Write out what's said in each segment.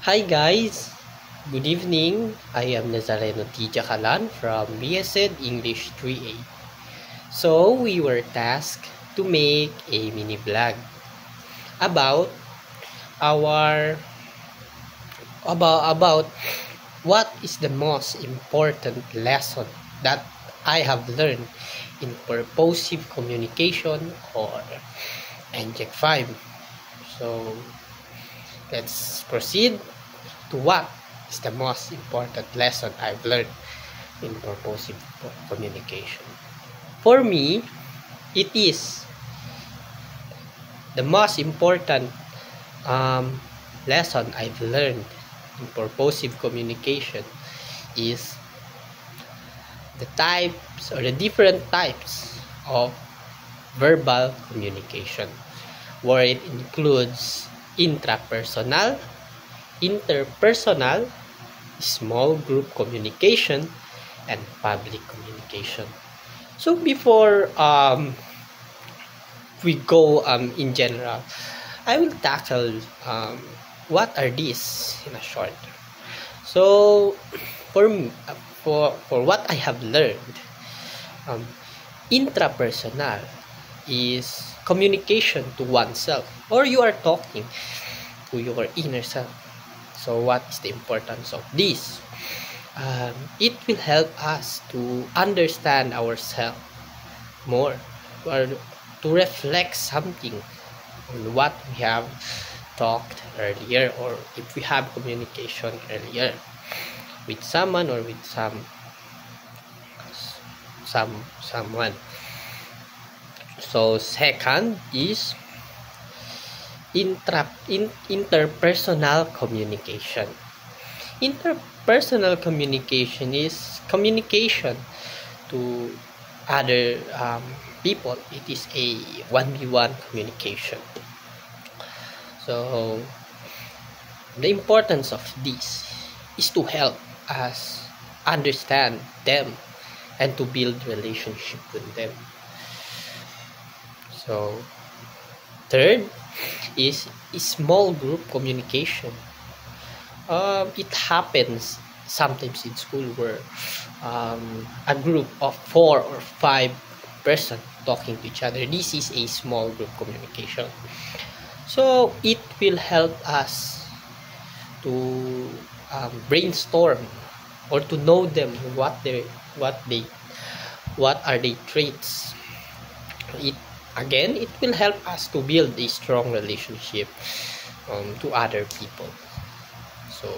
Hi guys, good evening. I am Nazareno T. Jacalan from BSED English 3A. So we were tasked to make a mini vlog about our about what is the most important lesson that I have learned in purposive communication or NJEC 5. So let's proceed to what is the most important lesson I've learned in purposive communication. For me, it is the most important lesson I've learned in purposive communication is the types or the different types of verbal communication, where it includes intrapersonal, interpersonal, small group communication, and public communication. So before we go in general, I will tackle what are these in a short. So for me, for what I have learned, intrapersonal is communication to oneself, or you are talking to your inner self. So what is the importance of this? It will help us to understand ourselves more, or to reflect something on what we have talked earlier, or if we have communication earlier with someone or with someone. So second is interpersonal communication. Interpersonal communication is communication to other people. It is a 1v1 communication. So the importance of this is to help us understand them and to build relationship with them. So third is small group communication. It happens sometimes in school where a group of 4 or 5 person talking to each other. This is a small group communication. So it will help us to brainstorm or to know them, what are their traits. It will help us to build a strong relationship to other people. So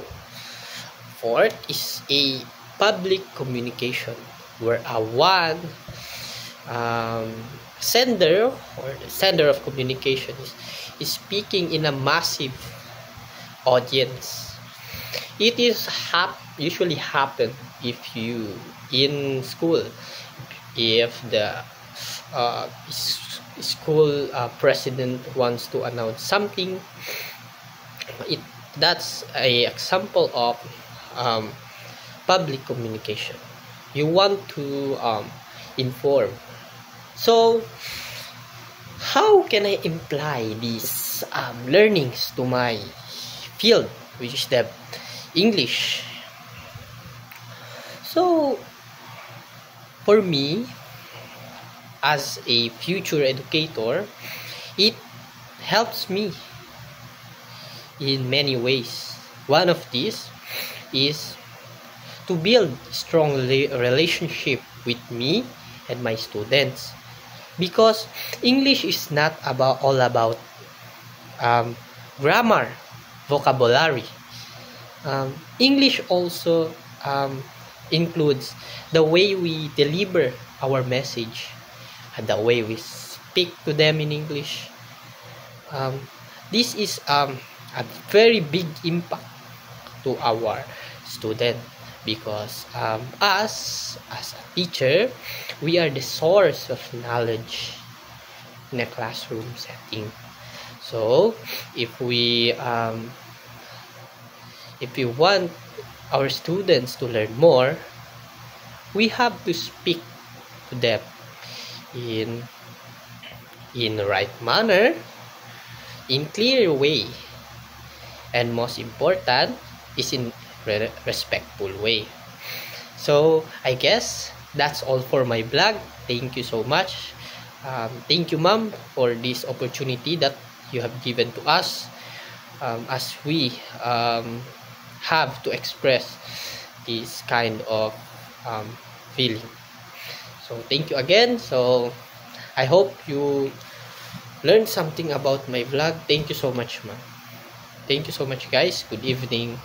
fourth is a public communication, where sender or the sender of communication is speaking in a massive audience. It is usually happen if you in school, if the school president wants to announce something. That's a example of public communication. You want to inform. So how can I apply these learnings to my field, which is the English? So for me, as a future educator, it helps me in many ways. One of these is to build strong relationship with me and my students, because English is not all about grammar, vocabulary. English also includes the way we deliver our message and the way we speak to them in English. This is a very big impact to our student, because us as a teacher, we are the source of knowledge in a classroom setting. So if we want our students to learn more, we have to speak to them in the right manner, in clear way, and most important is in respectful way. So I guess that's all for my vlog. Thank you so much. Thank you, ma'am, for this opportunity that you have given to us, as we have to express this kind of um, feeling. So thank you again. So I hope you learned something about my vlog. Thank you so much, ma'am. Thank you so much, guys. Good evening.